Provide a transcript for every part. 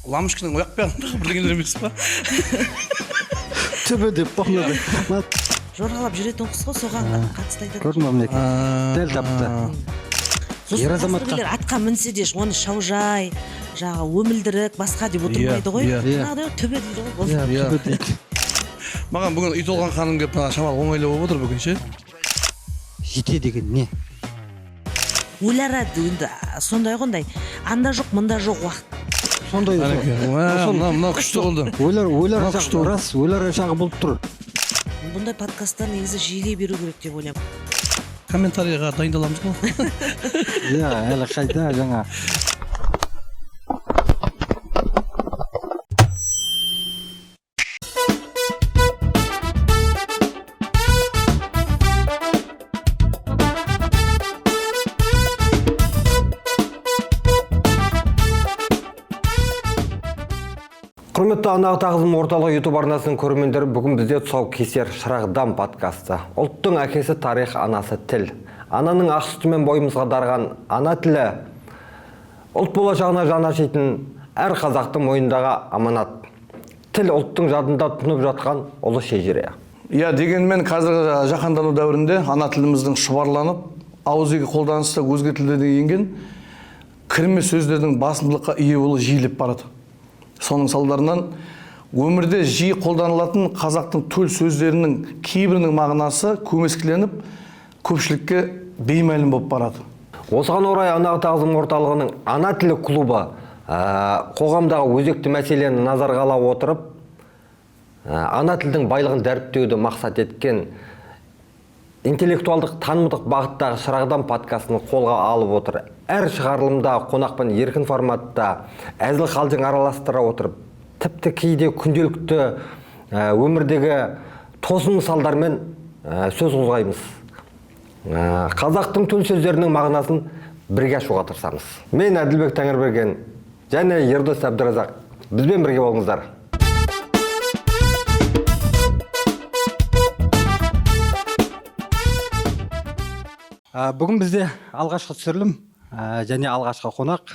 ламышканың ояқ жағындағы бірдеңелер емес па? Түбі деп бағынады. Жорғалап жүретін қыз ғой, соған қатысты айтады. Көрдің ба мінекей? Дәл тапты. Ер азаматқа атқа мінсе де оны шаужай, жаңа өмілдірік, басқа деп отырмайды ғой. Жаңағыдай төбе дейді ғой. Түбі дейді. Маған бүгін үй толған ханым келіп шамал оңайлы болып отыр бүгін ше. Жете деген не? Ойларады енді сондай қондай. Анда жоқ, мында жоқ уақыт. Сондай. Мына күшті болды. Ойлар рас, ойлар жағы болып тұр. Бұндай подкасттар негізі жиілей беру керек деп ойлаймын. Комментарийға дайындаламыз ғой. Иә, әлі қайда жаңа. Құрметті Анағы Тағзым орталығы YouTube арнасының көрермендері, бүгін бізде тұсаукесер Шырағдам подкасты. Ұлттың әкесі тарих, анасы тіл. Ананың ақ сүтімен бойымызға дарыған ана тілі. Ұлт болашағына жаны ашитын әр қазақтың мойнындағы аманат. Тіл ұлттың жадында тұнып жатқан ұлы шежіре. Иә, дегенмен қазіргі жаһандану дәуірінде ана тіліміздің шұбарланып, ауызекі қолданыста өзге тілдерге енген кірме сөздердің басымдылыққа ие болуы жиілеп барады. Соның салдарынан өмірде жиі қолданылатын қазақтың төл сөздерінің кейбірінің мағынасы көмескіленіп, көпшілікке беймәлім болып барады. Осыған орай Анағы Тағзым орталығының ана тілі клубы қоғамдағы өзекті мәселені назарға ала отырып, ана тілдің байлығын дәріптеуді мақсат еткен интеллектуалдық танымдық бағыттағы Шырағдам подкастын қолға алып отыр. Әр шығарылымда қонақпен еркін форматта әзіл қалжың араластыра отырып, тіпті кейде күнделікті өмірдегі тосын мысалдармен сөз қозғаймыз. Қазақтың төл сөздерінің мағынасын бірге ашуға тырысамыз. Мен Әділбек Тәңірберген және Ердос Әбдіразақ. Бізбен бірге болыңыздар. Бүгін бізде алғашқы түсірілім және алғашқы қонақ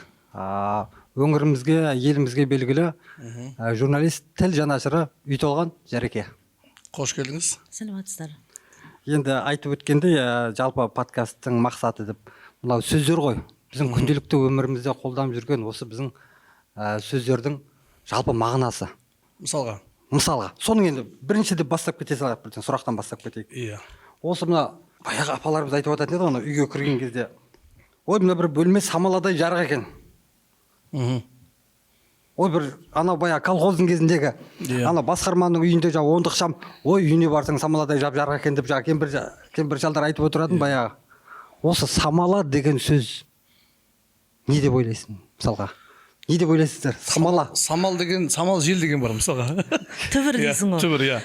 өңірімізге, елімізге белгілі журналист, тіл жанашыры үй толған Жәреке. Қош келдіңіз. Сәлеметсіздер. Енді айтып өткендей, жалпы подкасттың мақсаты деп, мынау сөздер ғой. Біздің күнделікті өмірімізде қолданып жүрген осы біздің сөздердің жалпы мағынасы. Мысалға. Соның енді бірінші деп бастап кете салайық, сұрақтан бастап кетейік. Иә. Осы мына баяғы апаларымыз айтып жататын еді ғой, үйге кірген кезде, ой, мына бір бөлме самаладай жарық екен. Ой, бір анау баяғы колхоздың кезіндегі ана басқарманың үйінде жаңа ондық шам, ой, үйіне барсаң самаладай жап жарық екен деп жаңа кемпір шалдар айтып отыратын баяғы. Осы самала деген сөз не деп ойлайсың, мысалға? Не деп ойлайсыздар? Самала. Самал жел деген бар мысалға. Түбір дейсің ғой. Түбір, иә.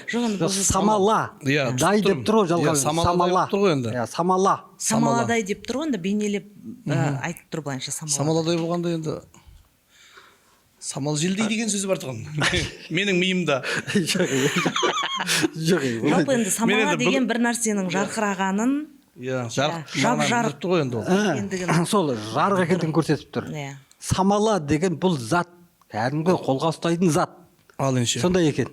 Самала. Дай деп тұр ғой жалға. Самала. Самала. Самаладай деп тұр ғой, енді бейнелеп айтып тұр былайынша самала. Самаладай болғанда енді самал желдей деген сөзі бар тұғын. Менің миымда. Жоқ. Жалпы енді самала деген бір нәрсенің жарқырағанын, жап-жарық тұр ғой енді. Сол жарық екендігін көрсетіп тұр. Самала деген бұл зат, кәдімгі қолға ұстайтын зат. Ал енше. Сондай екен.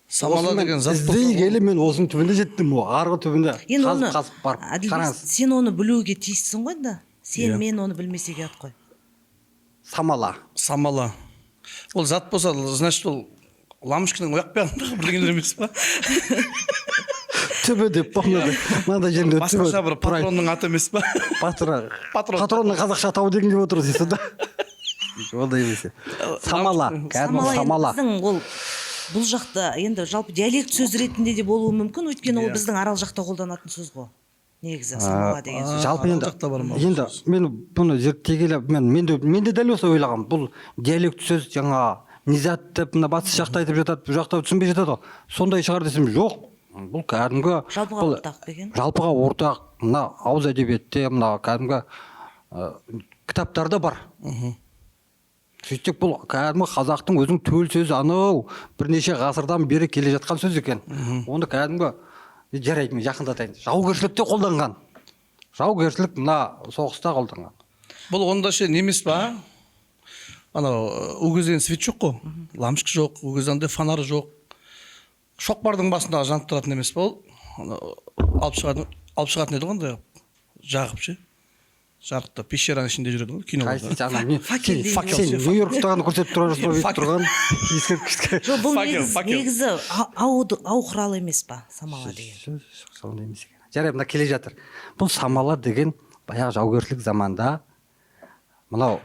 Самала деген зат. Іздей келе мен осының түбінде жеттім, арғы түбінде қазып барып. Қараңыз, сен оны білуге тиіссің ғой да. Сен мен оны білмесек ят қой. Самала. Ол зат болса, значит, ол ламышканың ояқ жағындағы бірдеңелер емес па? Түбі деп бағынады. Мынандай жерінде түбі. Басқаша бір патронның аты емес па? Патронның қазақша атауы деген деп отырыз дейсің да? Ондай емес. Самала. Самала. Бұл жақта енді жалпы диалект сөз ретінде де болуы мүмкін, өйткені ол біздің арал жақта қолданатын сөз ғой. Негізі самала деген сөз. Жалпы енді мен бұны зерттей келе, мен де дәл осы ойлағам. Бұл диалект сөз жаңа низат деп, мына батыс жақта айтып жатады, бұл жақта түсінбей жатады. Сондай шығар десем, жоқ. Бұл кәдімгі жалпыға ортақ деген. Жалпыға ортақ, мына ауыз әдебиетте, мына кәдімгі кітаптарда бар. Сөйтсек бұл кәдімгі қазақтың өзінің төл сөзі, анау бірнеше ғасырдан бері келе жатқан сөз екен. Оны кәдімгі жарайды, мен жақындатайын. Жаугершілікте қолданған. Жаугершілік мына соғыста қолданған. Бұл онда ше немес па? анау ол кезде енді свет жоқ қой, лампочка жоқ, ол кезде андай фонарь жоқ. Шоқпардың басында жанып тұратын емес па ол? Алып шығатын еді ғой андай жағып ше. Жарықта пещераның ішінде жүреді ғой кино. Қайсы жаңа мен Факел дейді. сен Нью-Йорктағаны көрсетіп тұрған ескерткішке. жоқ бұл Факел. негізі ау құралы емес па самала деген? Сондай емес екен. Жарайды, мына келе жатыр. Бұл самала деген баяғы жаугершілік заманда мынау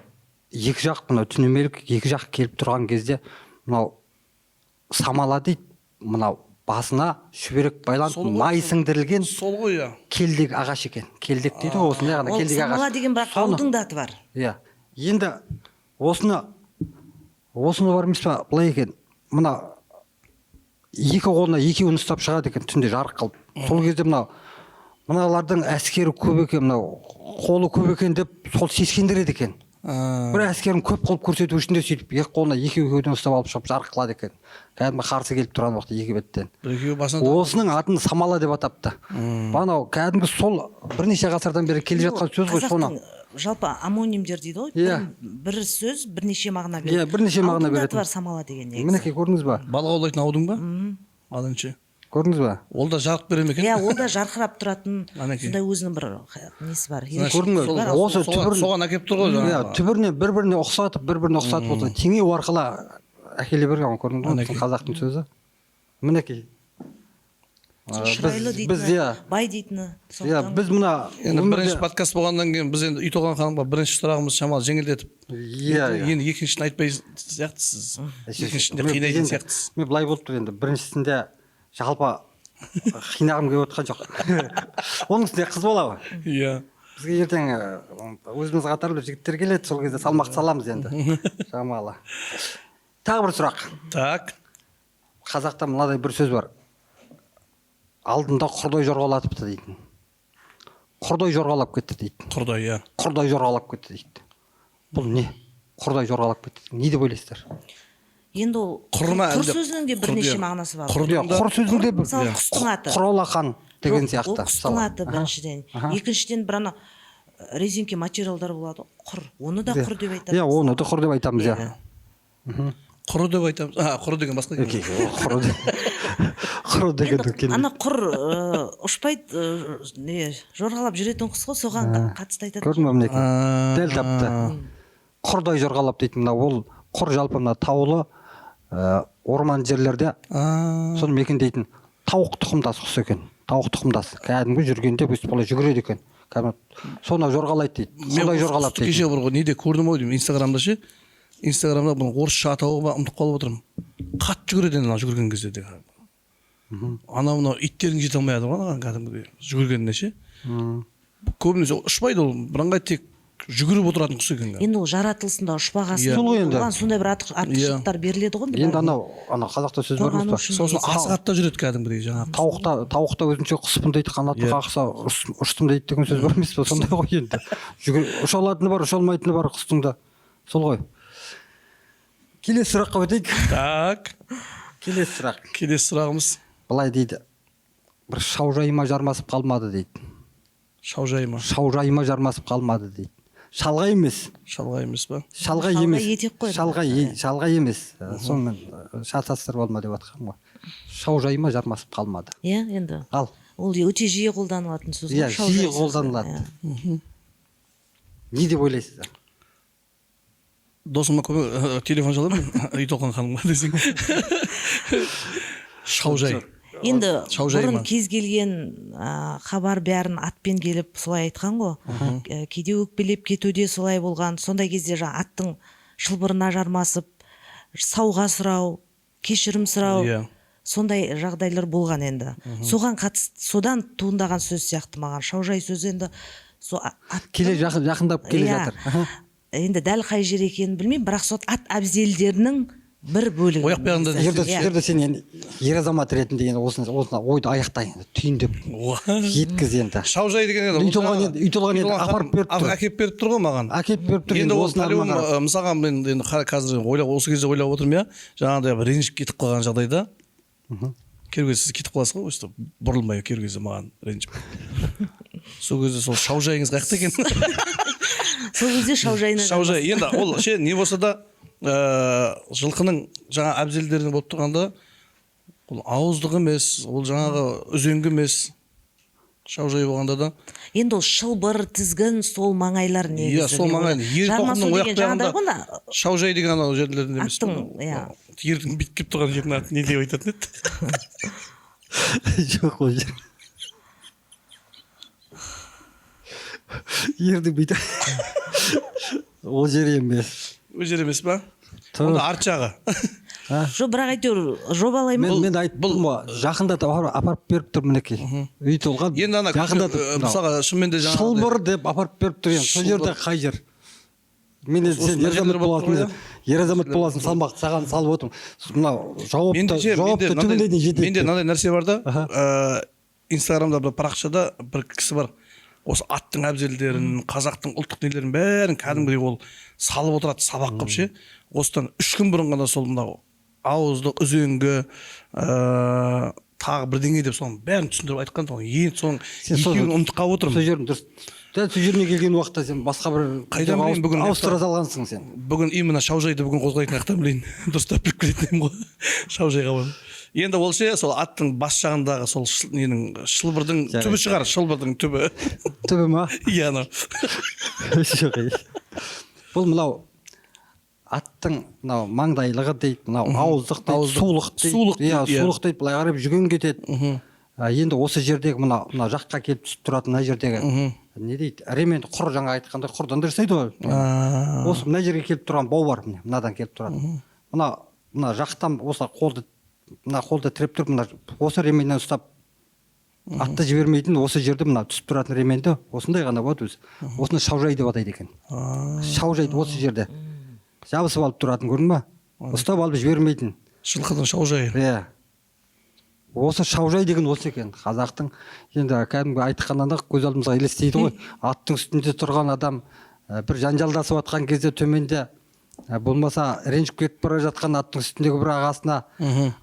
екі жақ, мынау түнемелік екі жақ келіп тұрған кезде мынау самала дейді. Мынау басына шүберек байланып май сіңдірілген Сол ғой иә. келдек ағаш екен. Келдек дейді ғой, осындай ғана Ол келдек ағаш. самала деген бірақ Соны- аудың да аты бар. Иә. Енді осыны бар емес па, былай екен. Мына екі қолына екеуін ұстап шығады екен түнде жарық қылып. Сол кезде мыналардың әскері көп екен, мынау қолы көп екен деп сол сескендіреді екен. Бір әскерін көп қылып көрсету үшін де сөйтіп екі қолына екеуден ұстап алып шығып жарық қылады екен. Кәдімгі қарсы келіп тұрған уақытта екі беттен. Екеуі басында Осының атын самала деп атапты. Анау кәдімгі сол бірнеше ғасырдан бері келе жатқан сөз ғой соны. Қазақтың жалпы амонимдер дейді ғой. Иә. Бір сөз бірнеше мағына береді. Иә, бірнеше мағына Аудың да аты береді. бар самала деген негізі. Мінекей көрдіңіз ба? балық аулайтын аудың ба? Алыншы. Көрдіңіз ба? Ол да жарық бере ме екен? Иә, ол да жарқырап тұратын Анекей. сондай өзінің бір несі бар. Көрдің бе? Бар, Осы түбірін соған әкеліп тұр ғой иә, жаңағы. түбіріне бір-біріне ұқсатып осы теңеу арқылы әкеле берген ғой, көрдіңіз бе? Мінекей. Қазақтың сөзі. Мінекей. шырайлы біз дейтіні, иә, бай дейтіні. иә, біз мына Енді өмірде- бірінші подкаст болғаннан кейін біз енді үй толған ханымға бірінші сұрағымыз шамалы жеңілдетіп. иә, Енді екіншісін айтпай сияқтысыз. Екіншісінде қинайтын сияқтысыз. Мен былай болып тұр енді. Біріншісінде жалпы қинағым келіп отқан жоқ. Оның үстінде қыз бала ғой. Иә. Бізге ертең өзіміз қатарлы жігіттер келеді, сол кезде салмақ саламыз енді. Шамалы. Тағы бір сұрақ. Так. Қазақта мынадай бір сөз бар. Алдында құрдай жорғалатыпты дейтін. Құрдай жорғалап кетті дейтін. Құрдай, иә. Құрдай жорғалап кетті дейді. Бұл не? Құрдай жорғалап кетті. Не деп ойлайсыздар? Енді ол Құр ма құр әлде- сөзінің де құр бірнеше деп- мағынасы бар. Құр құр сөзінде бір Мысалы құстың аты. құралақан деген Жоқ, сияқты. ол құстың аты біріншіден. Екіншіден бір ана резинке материалдар болады ғой, құр. Оны да құр деп айтады. Иә, оны да құр деп айтамыз, иә. Құры деп айтамыз. Құры деген басқа екен. Құр деген Енді ана құр ұшпайды, не жорғалап жүретін құс қой, соған қатысты айтады. Көрдің бе мінекей? Дәл тапты. Құрдай жорғалап дейтін мына ол құр жалпы мына таулы орман жерлерде соны мекендейтін тауық тұқымдас құс екен. Тауық тұқымдас. Кәдімгі жүргенде өстіп былай жүгіреді екен. Кәдімгі соны жорғалайды дейді. Сондай жорғалап дейді. Кеше бір неде көрдім ау деймін Инстаграмда ше. Инстаграмда бұның орысша атауы ұмытып қалып отырмын. Қатты жүгіреді ана жүгірген кезде де. Анау иттердің жете алмай жатыр ғой ана кәдімгідей жүгіргеніне ше. Көбінесе ұшпайды ол, бірыңғай тек жүгіріп отыратын құс екен. Енді ол жаратылысында ұшпаған Сол ғой енді. оған сондай бір артықшылықтар беріледі ғой. Енді ана қазақта сөз бар Қорғану емес үшін. па? Сосын асығатта жүреді кәдімгідей жаңағы. Тауықта өзінше құспын дейді, қанаты қақса ұштым дейді деген сөз бар емес па? Сондай ғой енді. Ұша алатыны бар, ұша алмайтыны бар құстың да. Сол ғой. Келесі сұраққа өтейік. Так. Келесі сұрақ. Келесі сұрағымыз. Былай дейді. Бір шаужайыма жармасып қалмады дейді. Шаужайма. Шаужайыма жармасып қалмады дейді. Шалғай емес. Шалғай емес па? Шалғай Шалғай емес. етек қой. Шалғай емес. Сонымен шатастырып алма деп жатқаным ғой. Шаужайыма жармасып қалмады. Иә, енді. Ал. Ол өте жиі қолданылатын сөз. Иә, ғой, жиі шаужай сөзі. қолданылады. Иә. Не деп ойлайсыздар? Досыма телефон шаламын, үй толған ханымға десең. Шаужай. Енді Шаужай бұрын ма? кез келген хабар бәрін атпен келіп солай айтқан ғой. Кейде өкпелеп кетуде солай болған. Сондай кезде жаңа аттың шылбырына жармасып, сауға сұрау, кешірім сұрау. Иә. Сондай жағдайлар болған енді. Содан туындаған сөз сияқты маған. Шаужай сөзі енді Жақындап келе жатыр. Енді дәл қай жер екенін білмеймін, бірақ сол ат әбзелдерінің бір бөлігі. Ояқ жағында Жерде сен енді ер азамат ретінде енді осыны ойды аяқтай енді түйіндеп жеткіз енді. Шаужай деген Үй толған енді апарып беріп тұр. Әкеліп беріп тұр ғой маған. Әкеліп беріп тұр. Енді ол осыны талабым армаға. мысалға мен енді қазір осы кезде ойлап отырмын иә. Жаңағыдай бір ренжіп кетіп қалған жағдайда. Керуге сіз кетіп қаласыз ғой, өстіп бұрылмай керуге маған ренжіп. Сол кезде сол шаужайыңыз қаяқта екен? Сол кезде шаужайына. Шаужай енді ол ше не болса да жылқының жаңа әбзелдерінің болып тұрғанда ол ауыздық емес, ол жаңағы үзеңгі емес, шаужай болғанда да. Енді ол шылбыр, тізгін, сол маңайлар негізі. Иә, сол маңай. Ер тоқымның ояқ жағында шаужай деген анау жерлерінде емес. Аттың, иә. Ердің бүйтіп келіп тұрған жердің атын не деп айтатын еді? Жоқ ол жер. Ердің бүйтіп. Ол жер емес. Ол жер емес па? Онда арт жағы. Жоқ, бірақ әйтеуір жобалаймын. Мен айттым ғой, жақында апарып беріп тұр мінекей. Үй толған. Енді ана мысалға шынымен де жаңағы шылбыр деп апарып беріп тұр енді. Сол жерде қай жер? Мен сен ер азамат боласың, салмақты саған салып отырмын. Мынау жауапты түбіне дейін жетеді. Менде мынандай нәрсе бар да, Инстаграмда бір парақшада бір кісі бар. Осы аттың әбзелдерін, қазақтың ұлттық нелерін бәрін кәдімгідей ол салып отырады сабақ қылып ше. Осыдан 3 күн бұрын ғана сол мынау ауыздық, үзеңгі, тағы бірдеңе деп соның бәрін түсіндіріп айтқан. Енді соның екеуін ұмытып қалып отырмын. Сол жерін дұрыс. Дәл сол жеріне келген уақытта сен басқа бір қайдан білейін бүгін ауыстыра салғансың сен. Бүгін именно шаужайды бүгін қозғайтын аяқтан білейін. Дұрыстап біліп келетін едім ғой. Шаужайға барып. Енді ол ше сол аттың бас жағындағы сол ненің шылбырдың түбі шығар, шылбырдың түбі. Түбі ма? Иә, анау. Бұл мынау аттың мынау маңдайлығы дейді, мынау ауыздық дейді, сулық дейді. Иә, сулық дейді, былай қарап жүген кетеді. Енді осы жердегі мына жаққа келіп түсіп тұратын мына жердегі не дейді, ременді құр жаңа айтқандай құрдан жасайды ғой. Осы мына жерге келіп тұрған бау бар, мынадан келіп тұрады. Мына жақтан осы қолды тіреп тұрып, осы ременнен ұстап атты жібермейтін, осы жерде мына түсіп тұратын ременді осындай ғана болады өзі. Осыны шаужай деп атайды екен. Шаужайды осы жерде жабысып алып тұратын, көрдің ба? Ұстап алып жібермейтін. Жылқының шаужайы. Иә. Осы шаужай деген осы екен. Қазақтың енді кәдімгі айтқаннан да көз алдымызға елестейді ғой. Аттың үстінде тұрған адам бір жанжалдасып жатқан кезде төменде болмаса ренжіп кетіп бара жатқан аттың үстіндегі бір ағасына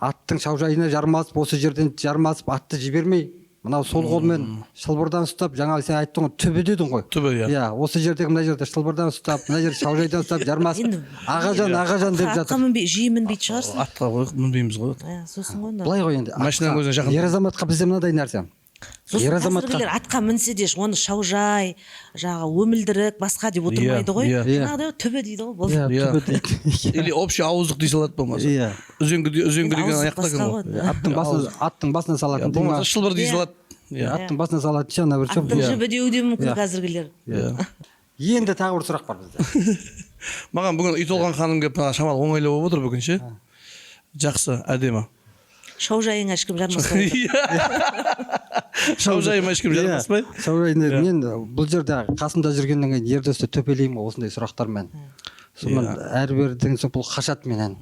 аттың шаужайына жармасып, осы жерден жармасып атты жібермей, мынау сол қолмен шылбырдан ұстап, жаңа сен айттың ғой, түбі дедің ғой. Түбі, иә. Иә, осы жердегі мына жерде шылбырдан ұстап, мына жерде шаужайдан ұстап жармасып, ағажан деп жатыр. Атқа жиі мінбейтін шығарсың. Атқа мінбейміз ғой. Сосын ғой. Былай ғой енді. Машинаның өзіне жақын. Ер азаматқа бізде мынандай нәрсе. Ер азаматқа атқа мінсе де оны шаужай, жаңағы өмілдірік, басқа деп отырмайды ғой. Жаңағыдай түбі дейді ғой. Түбі дейді. Или общий ауыздық дей салады болмаса. Иә. Үзеңгі деген аяқта кім ғой. Аттың басына салатын. Болмаса шылбыр дей салады. Аттың басына салатын шана бір шоп. Аттың жібі деуі де мүмкін қазіргілер. Енді тағы бір сұрақ бар бізде. Маған бүгін үй толған ханым келіп шамалы оңайлау болып отыр бүгін ше. Жақсы, әдемі. Шаужайыңа ешкім жармаспайды. Шаужайыма ешкім жармаспайды. Шаужайына мен бұл жерде қасымда жүргеннен кейін ердесті төпелеймін осындай сұрақтармен. Сонымен әрбірдің бұл қашады менен.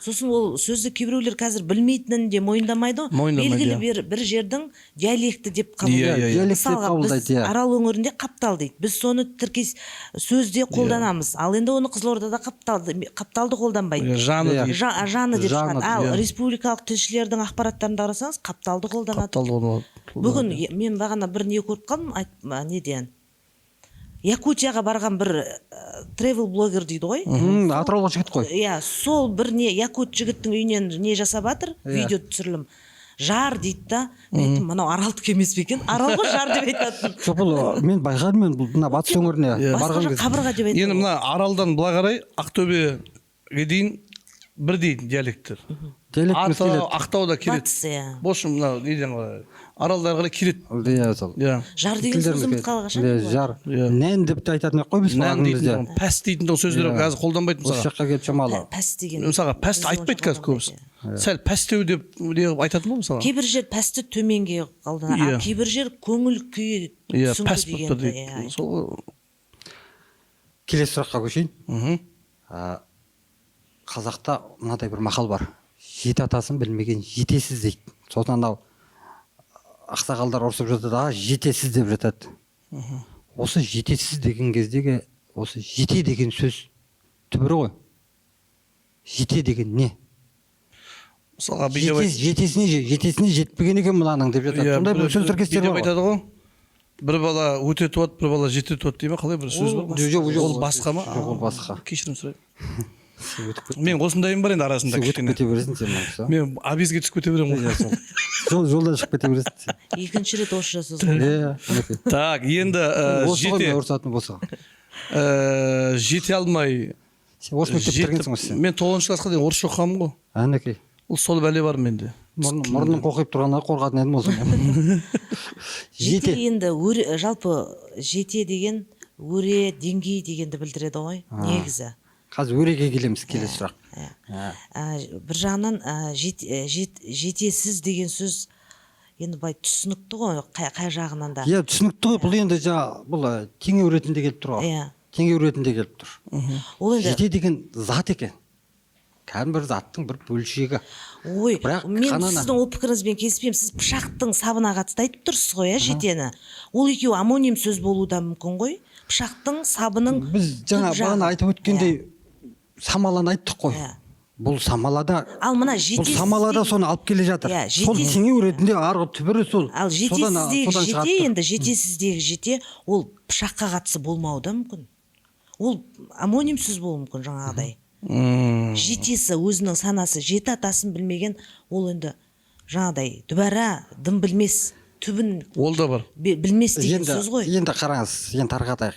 Сосын ол сөзді кейбіреулер қазір білмейтінін де мойындамайды ғой. Белгілі бір жердің диалекті деп қабылдайды. Мысалға біз Арал өңірінде қаптал дейді. Біз соны тіркес сөзде қолданамыз. Ал енді оны Қызылордада қапталды қолданбайды. Жаны дейді. Жаны деп шығады. Ал республикалық тілшілердің ақпараттарында қарасаңыз қапталды қолданады. Бүгін мен бағана бір не көріп қалдым, неден. Якутияға барған бір тревел блогер дейді ғой. Атыраулық жігіт қой. Иә, сол бір не якут жігіттің үйінен не жасап жатыр, видео түсірілім. Жар дейді да. Мен мынау аралдық емес пе екен? Арал ғой жар деп айтатын. Жоқ, бұл мен байқадым, мен мына батыс өңіріне барған кезде. Қабырға деп айтады. Енді мына Аралдан былай қарай Ақтөбеге дейін бірдей диалекттер. Ақтауда келеді. Батыс, иә. Бошым мынау неден қарай Аралдар қарай келеді. Иә, сол. Жар деген сөзіміз қалғаша. Жар. Нән деп те айтатын қой біз бағымызда. Пәс дейтін сөздер қазір қолданбайды мысалға. Осы жаққа келіп шамалы. Пәс деген. Мысалға пәсті айтпайды қазір көбісі. Сәл пәстеу деп айтатын ғой мысалға. Кейбір жер пәсті төменге қалданады. Кейбір жер көңіл күй түсіңкі деген. Келесі сұраққа көшейін. Қазақта мынадай бір мақал бар. Жеті атасын білмеген жетесіз дейді. Сосын анау ақсақалдар ұрсып жатады, жетесіз деп жатады. Осы жетесіз деген кездегі осы жете деген сөз түбірі ғой. Жете деген не? Жетесіне жетпеген екен мынаның деп жатады. Сондай бір сөз тіркестер бар ғой. Бір бала өте туады, бір бала жете туады дейді ме? Қалай бір сөз бар? Жоқ, ол басқа ма? Жоқ, ол басқа. Кешірім сұраймын. мен осындайым бар енді арасында сен өтіп кішкене. кете бересің сен мынаны. Мен обезге түсіп кете беремін ғой. Жолдан шығып кете бересің сен. екінші рет осы жасыз ғой. Мінекей. Так, енді осы ғой мен ұрысатын болса. жете алмай Сен орыс мектеп бітіргенсің ғой сен. мен 9 классқа дейін орысша оқығанмын ғой. Әнекей. Ол сол бәле бар менде. Мұрның қоқиып тұрғанға қорқатын едім осы. жете енді жалпы жете деген өре деңгей дегенді білдіреді ғой негізі. Қазір өреге келеміз, келесі сұрақ. Бір жағынан жетесіз деген сөз енді былай түсінікті ғой қай жағынан да. Иә, түсінікті ғой. Бұл енді бұл теңеу ретінде келіп тұр ғой. Иә. Теңеу ретінде келіп тұр. Ол енді жете деген зат екен. Кәдімгі бір заттың бір бөлшегі. ой, Бірақ мен қанана. сіздің ол пікіріңізбен келіспеймін. Сіз пышақтың сабына қатысты айтып тұрсыз ғой, жетені. Ол екеуі амоним сөз болуы да мүмкін ғой. Пышақтың сабының Біз жаңа бағана айтып өткендей самаланы айттық қой. Бұл самалада ал мына бұл самалада соны алып келе жатыр. Сол теңеу ретінде арғы түбірі сол. ал жетесіздегі жете енді жетесіздегі жете ол пышаққа қатысы болмауы да мүмкін. Ол амоним сөз болуы мүмкін жаңағыдай. Жетесі өзінің санасы жеті атасын білмеген ол енді жаңағыдай дүбәра дым білмес түбін Ол да бар. білмес деген сөз ғой. Енді қараңыз, енді тарқатайық.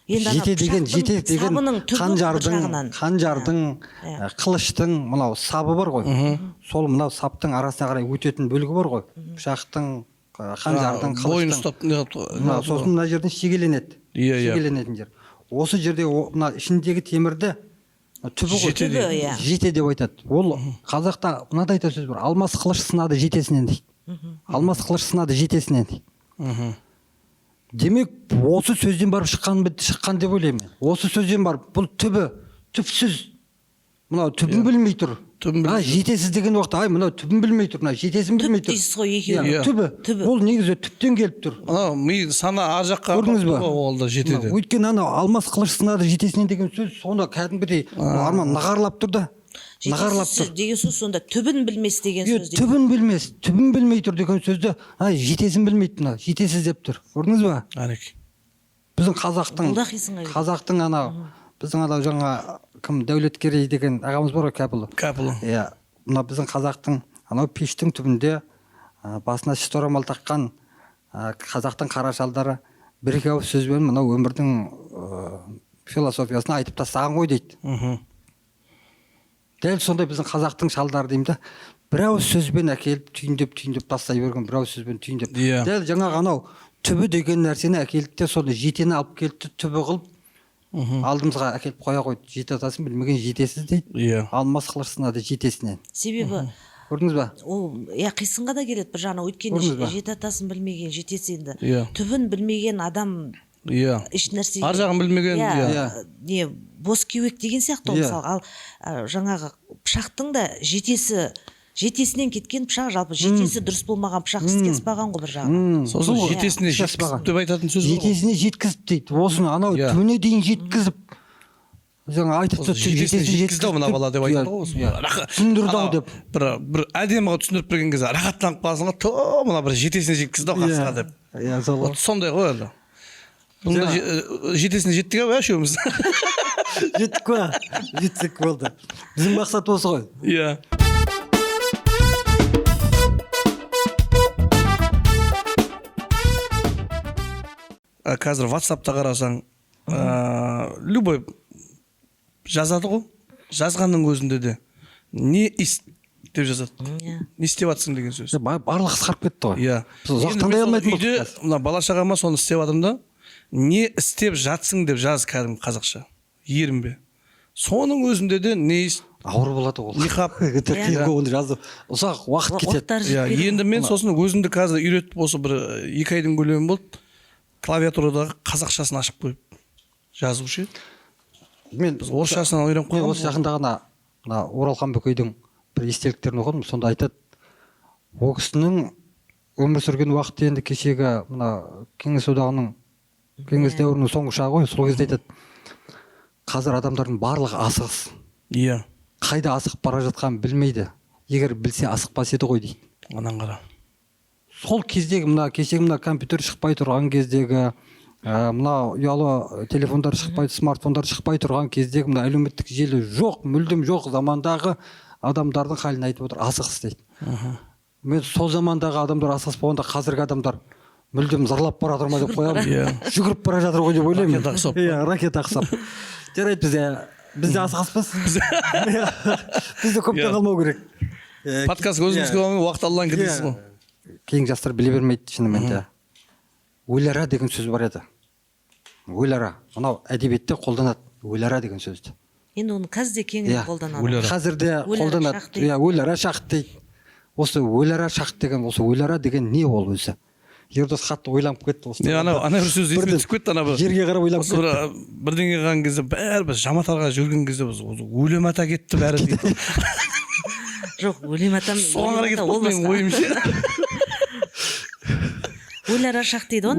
Енді Жете деген сабының түбі қанжардың, қылыштың мынау сабы бар ғой. Сол мынау саптың арасына қарай өтетін бөлігі бар ғой. Пышақтың, қанжардың, бойын қылыштың. ұстап Сосын мына жерден шегеленеді. Иә. Шегеленетін жер. Осы жерде мына ішіндегі темірді түбі ғой. Түбі, Жете деп айтады. Ол қазақта мынадай да сөз бар. Алмас қылыш сынады жетесінен дейді. Алмас қылыш сынады жетесінен дейді. Демек, осы сөзден барып шыққан деп ойлаймын мен. Осы сөзден барып, бұл түбі, түпсіз. Мынау түбін білмей тұр. Жетесіз деген уақытта, мынау түбін білмей тұр, мынау жетесін білмей тұр. Түп дейсіз ғой екеуі. Түбі. Ол негізі түптен келіп тұр. Анау ми сана ар жаққа көрдіңіз ба? Ол да жетеді. Өйткені анау алмас қылыш сынады жетесінен деген сөз соны кәдімгідей арман нағарлап тұр да. Нағарлап тұр. Деген сөз сонда түбін білмес деген сөз. Түбін білмес, түбін білмей тұр деген сөзді, жетесін білмейді мына, жетесіз деп тұр. Көрдіңіз ба? Әнекей. Біздің қазақтың анау біздің анау жаңа кім Дәулеткерей деген ағамыз бар ғой, Кәпұлы. Иә, мына біздің қазақтың анау пештің түбінде басына шыт орамал таққан қазақтың қара шалдары бір-екі ауыз сөзбен мынау өмірдің философиясын айтып тастаған ғой дейді. Дәл сондай біздің қазақтың шалдары деймін да, бір ауыз сөзбен әкеліп түйіндеп тастай берген, бір ауыз сөзбен түйіндеп. Дәл жаңағы анау түбі деген нәрсені әкелді де соны жетені алып келді, түбі қылып алдымызға әкеліп қоя қойды. Жеті атасын білмеген жетесіз дейді. Алмас қылыш сынады жетесінен. Себебі көрдіңіз ба? Ол қисынға да келеді бір жағынан, өйткені жеті атасын білмеген жетесі енді. Түбін білмеген адам еш нәрсе. Ар жағын білмеген. Не бос кеуек деген сияқты мысалы. Ал жаңағы пышақтың да жетесінен кеткен пышақ, жалпы жетесі дұрыс болмаған пышақ іске аспаған ғой бір жағынан. Сосын жетесіне жеткізіп деп айтатын сөз бар. Жетесіне жеткізіп дейді. Осыны анау түбіне дейін жеткізіп жаңа айтып тұр. Жетесіне жеткізді мына бала деп айтады ғой. Түсіндірді-ау деп. Бір әдемі түсіндіріп берген кезде рахаттанып қаласың ғой, мына бір жетесіне жеткізді-ау қасқа деп. Иә, сол. Сондай ғой әлі. Бұнда жетесіне жеттік ау үшеуміз. Жеттік па? Жеттік болды. Біздің мақсат осы ғой. Иә. Қазір WhatsApp'та қарасаң, любой жазады ғой. Жазғанның өзінде де не деп жазады. Не істеп жатсың деген сөз. Барлығы қысқарып кетті ғой. Иә. Таңдай алмайтын болдық. Үйде мына бала шағама соны істеп жатырмын да. Не істеп жатсың деп жаз кәдімгі қазақша. Ерінбе. Соның өзінде де не ауыр болады ол. Нихап. Оны жазу ұзақ уақыт кетеді. Енді мен сосын өзімді қазір үйретіп осы бір 2 айдың көлемі болды. Клавиатурадағы қазақшасын ашып қойып жазушы. Мен орысшасынан үйреніп қалдым. Мен осы жақында ғана Оралхан Бөкейдің бір естеліктерін оқыдым. Сонда айтады, ол кісінің өмір сүрген уақыты енді кешегі мына Кеңес одағының Кеңес дәуірінің соңғы шағы ғой. Сол кезде айтады, қазір адамдардың барлығы асығыс. Иә. Қайда асығып бара жатқанын білмейді. Егер білсе асықпас еді ғой дейді. Анан қара. Сол кездегі кешегі компьютер шықпай тұрған кездегі мына ұялы телефондар шықпай, смартфондар шықпай тұрған кездегі мына әлеуметтік желі жоқ, мүлдем жоқ замандағы адамдардың халін айтып отыр, асығыс дейді. Мен сол замандағы адамдар асығыс болғанда қазіргі адамдар мүлдем зарлап бара жатыр ма деп қоямын. Жүгіріп бара жатыр ғой деп ойлаймын. Ракета ұқсап. Иә, ракета ұқсап. Жарайды, біз де асығыспыз. Біз де көптен қалмау керек. Подкаст өзіңізге болмай уақыт алдан кетесіз ғой. Кейінгі жастар біле бермейді шынымен де. Өлара деген сөз бар еді. Өлара. Мынау әдебиетте қолданады. Өлара деген сөзді. Енді оны қазір де кеңірек қолданады. Қазір де қолданады. Иә, өлара шақ дейді. Осы өлара шақ деген, осы өлара деген не ол өзі? Ердос қатты ойланып кетті осы. Ана бір сөз есіме түсіп кетті, ана бір жерге қарап ойланып кетті. Бірдеңе қалған кезде бәрі біз жаматарға жүрген кезде біз өлем ата кетті бәрі дейді. Жоқ, өлем атам соған қарай кетіп қалды менің ойымша. өлара шақ дейді ғой,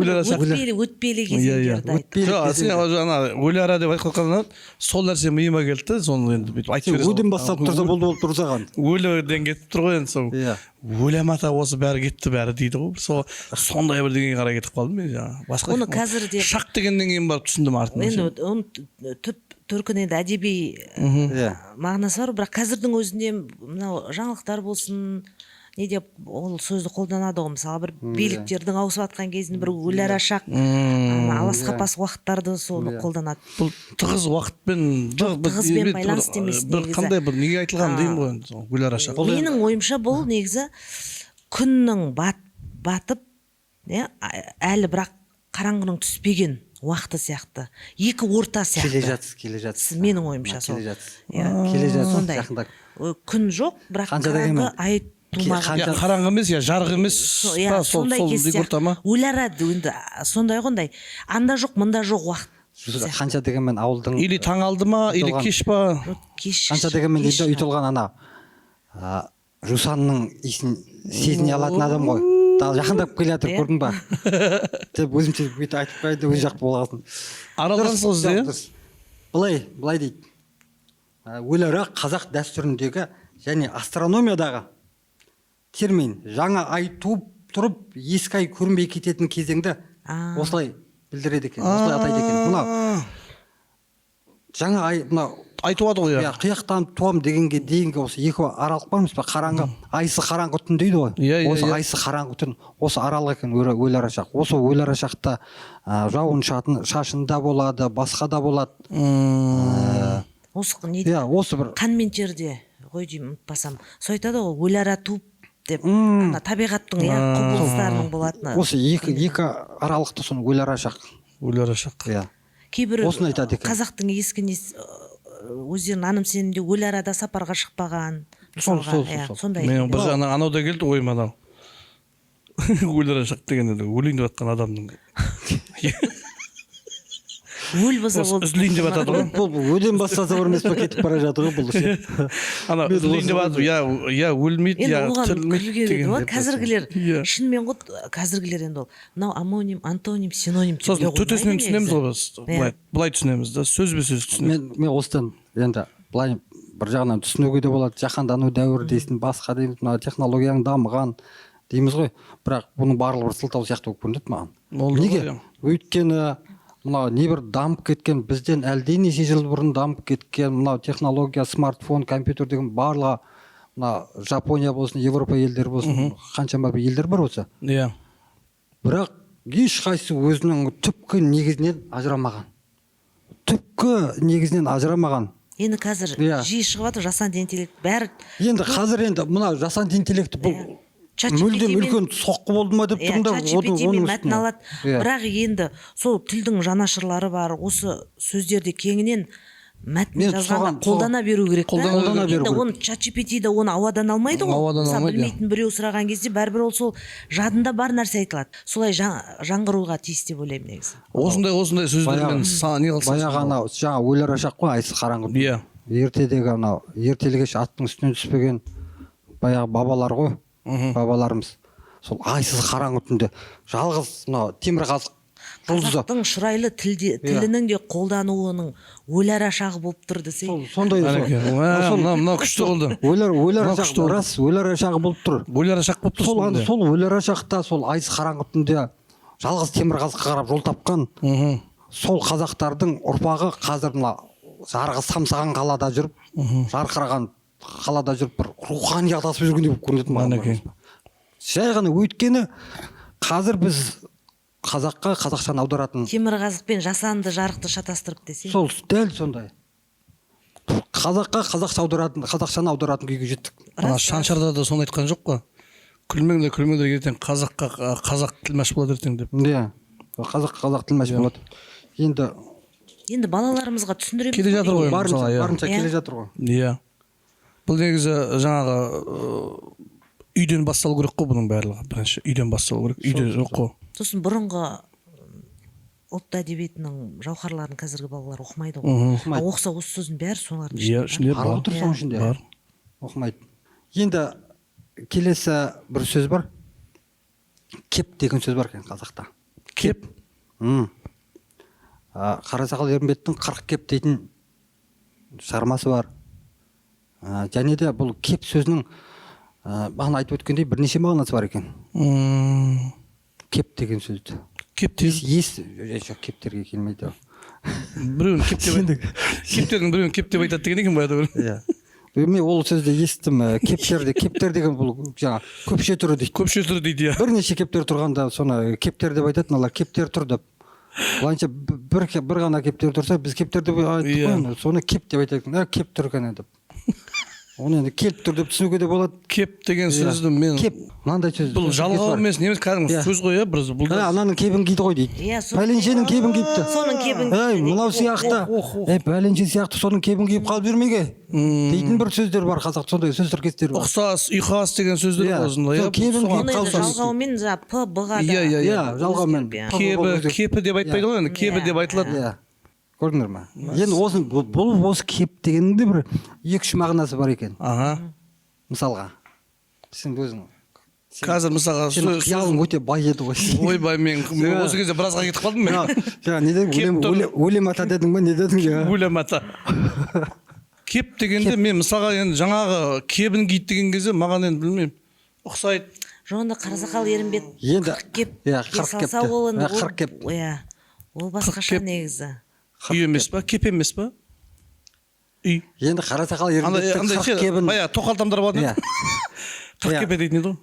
өтпелі кезеңдерді айтты. Сен ана өлара деп айтып қалғаннан сол нәрсе миыма келді, соны енді бүйтіп айтып бересің. Өлем бастап тұрса болды болып тұр саған. Өлерден кетіп тұр ғой енді сол. Өлем ата осы бәрі кетті бәрі дейді ғой. Сондай бірдеңеге қарай кетіп қалдым мен жаңа. Басқа оны қазір де шақ дегеннен кейін барып түсіндім артынан. енді оның түп төркін енді әдеби мағынасы бар, бірақ қазірдің өзінде мынау жаңалықтар болсын, не деп ол сөзді қолданады ғой, мысалы бір биліктердің ауысып жатқан кезінде бір өлара шақ, алас қапас уақыттарды соны қолданады. Бұл тығыз уақытпен тығызбен байланысты емес негізі. Қандай бір неге айтылған деймін ғой енді өлара шақ. Менің ойымша бұл негізі күннің батып, әлі бірақ қараңғының түспеген уақыты сияқты, екі орта сияқты. Келе жатсыз. Менің ойымша сол. Келе жатсыз. Сондай. Күн жоқ, бірақ қараңғы ай тумаған. Қараңғы емес, жарық емес. Сондай кезде өлара енді сондай қондай. Анда жоқ, мында жоқ уақыт. Қанша дегенмен ауылдың или таң алды ма, или кеш па? Қанша дегенмен енді ұйтылған ана жусанның иісін сезіне алатын адам ғой. Жақындап келе жатыр, көрдің ба? Деп өзімше бүйтіп айтып қойды, өз жақ болғасын. Араласыңыз де? Былай дейді. Өлара қазақ дәстүріндегі және астрономиядағы термин. Жаңа ай туып тұрып, ескі ай көрінбей кететін кезеңді осылай білдіреді екен, осылай атайды екен. Мынау жаңа ай, мынау айтуады ғой. Қияқтан туам дегенге дейінгі осы екі аралық бар емес пе? Қараңғы, айсы қараңғы түн дейді ғой. Осы айсы қараңғы түн, осы аралық екен өлара шақ. Осы өлара шақта жауын шашында болады, басқа да болады. Осы не дейді? Осы бір қан мен терде ғой деймін, ұмытпасам. Сол айтады ғой, өлара туып деп, табиғаттың құбылыстарының болатыны. Осы екі аралықты соны өлара шақ. Өлара шақ. Кейбір қазақтың ескі өздерінің наным сенімде өларада сапарға шықпаған. Сондай. Мен бір жағынан анау да келді ойыма анау. Өлара шақ деген өлейін деп жатқан адамның. Өл болса болды. Үзілейін деп жатады ғой. Бұл өден бастаса бар емес пе, кетіп бара жатыр ғой бұл. Ана үзілейін деп жатыр, өлмейді, тірілмейді. Қазіргілер, шынымен ғой, қазіргілер енді ол. Мынау амоним, антоним, синоним. Сосын төтесінен түсінеміз ғой, былай түсінеміз да, сөзбе сөз түсінеміз. Мен осыдан енді былай бір жағынан түсінуге де болады, жаһандану дәуірі дейсің, басқа дейміз, мына технологияның дамыған дейміз ғой, бірақ бұның барлығы бір сылтау сияқты болып көрінеді маған. Неге? Өйткені мынау небір дамып кеткен, бізден әлденеше жыл бұрын дамып кеткен мынау технология, смартфон, компьютер деген барлығы, мына Жапония болсын, Европа елдері болсын, қаншама бір елдер бар осы. Иә. Бірақ ешқайсысы өзінің түпкі негізінен ажырамаған. Енді қазір жиі шығып жатыр жасанды интеллект бәрі. Енді қазір мына жасанды интеллект бұл мүлдем үлкен соққы болды ма деп тұрмын да, ChatGPT-мен мәтін алады. Бірақ енді сол тілдің жанашырлары бар, осы сөздерде кеңінен мәтін жазғанда қолдана беру керек. Енді оны ChatGPT-де оны ауадан алмайды ғой. Білмейтін біреу сұраған кезде бәрібір ол сол жадында бар нәрсе айтылады. Солай жаңғыруға тиіс деп ойлаймын негізі. Осындай сөздермен не қылсаң. Баяғы анау жаңа өлара шақ қой, айсы қараңғы. Иә. Ертедегі анау ертелі-кеш аттың үстінен түспеген баяғы бабалар ғой. Бабаларымыз сол айсыз қараңғы түнде жалғыз мынау темір қазық қазақтың шұрайлы тілінің де қолдануының өлара шағы болып тұр десе. Сондай мынау күшті болды. Өлара шағы рас, өлара шағы болып тұр. Өлара шақ болып тұр. Сол өлара шақта сол айсыз қараңғы түнде жалғыз темірқазыққа қарап жол тапқан сол қазақтардың ұрпағы қазір мына жарығы самсаған қалада жүріп, жарқыраған қалада жүріп бір рухани адасып жүргендей болып көрінеді маған. Жай ғана өйткені қазір біз қазаққа қазақшаны аударатын темірқазық пен жасанды жарықты шатастырып десе. сол дәл сондай. Қазаққа қазақшаны аударатын күйге жеттік. Шаншарда да соны айтқан жоқ қой. Күлмеңдер ертең қазаққа қазақ тілмаш болады ертең деп. Иә. Қазақ тілмаш болады. Енді балаларымызға түсіндіреміз. Келе жатыр ғой. Барынша келе жатыр ғой. Иә. Бұл негізі жаңағы үйден басталу керек қой бұның барлығы. Бірінші үйден басталу керек. Үйде жоқ қой. Сосын бұрынғы ұлт әдебиетінің жауһарларын қазіргі балалар оқымайды ғой. Оқыса осы сөздің бәрі солардың Иә, ішінде бар. Отыр соның ішінде. Бар. Оқымайды. Енді келесі бір сөз бар. Кеп деген сөз бар екен қазақта. Кеп. Қарасақал Ерімбеттің 40 кеп дейтін шығармасы бар. Және де бұл кеп сөзінің бағана айтып өткендей бірнеше мағынасы бар екен. Кеп деген сөзді. Кеп жоқ, кептерге келмейді. Біреуін кеп деп айтады. Кептердің біреуін кеп деп айтады деген екен баяда бір. Иә. Мен ол сөзді естідім. Кептер деген бұл жаңа көпше түрі дейді. Көпше түрі дейді, иә. Бірнеше кептер тұрғанда соны кептер деп айтатын, олар кептер тұр деп. Былайынша бір ғана кептер тұрса, біз кептер деп айттық қой, соны кеп деп айтайық. Кеп тұр екен деп. Оны енді келіп тұр деп түсінуге де болады. Кеп деген сөзді мен кеп мынандай сөз. Бұл жалғау емес, немес кәдімгі сөз ғой, иә, бір бұл. Ананың кебін киді ғой дейді. Пәленшенің кебін киіпті. Соның кебін киіпті. Мынау сияқты. Пәленше сияқты соның кебін киіп қалып жүрмеге дейтін бір сөздер бар қазақта, сондай сөз тіркестер бар. Ұқсас, ұйқас деген сөздер бар осында, иә. Кебін киіп қалса. Жалғаумен п б-ға да. Иә, жалғаумен. Кепі деп айтпайды ғой енді, кебі деп айтылады. Көрдіңдер ма? Енді осы кеп дегеннің де бір 2-3 мағынасы бар екен. Мысалға, сен өзің қазір мысалға қиялың өте бай еді ғой. Ойбай, мен осы кезде біразға кетіп қалдым мен. Жаңа не дедің? Өлем ата дедің ба, не дедің? Өлем ата. Кеп дегенде мен мысалға енді жаңағы кебін киді деген кезде маған енді білмеймін, ұқсайды. Жоғында Қарасақал Ерімбет 40 кеп салса ол ол басқаша негізі. Үй емес па, кеп емес па? Үй. Енді Қарасақал Ерімбеттің 40 кебін... Бая, тоқалтамдар болады. 40 кепе дейтін еді ғой.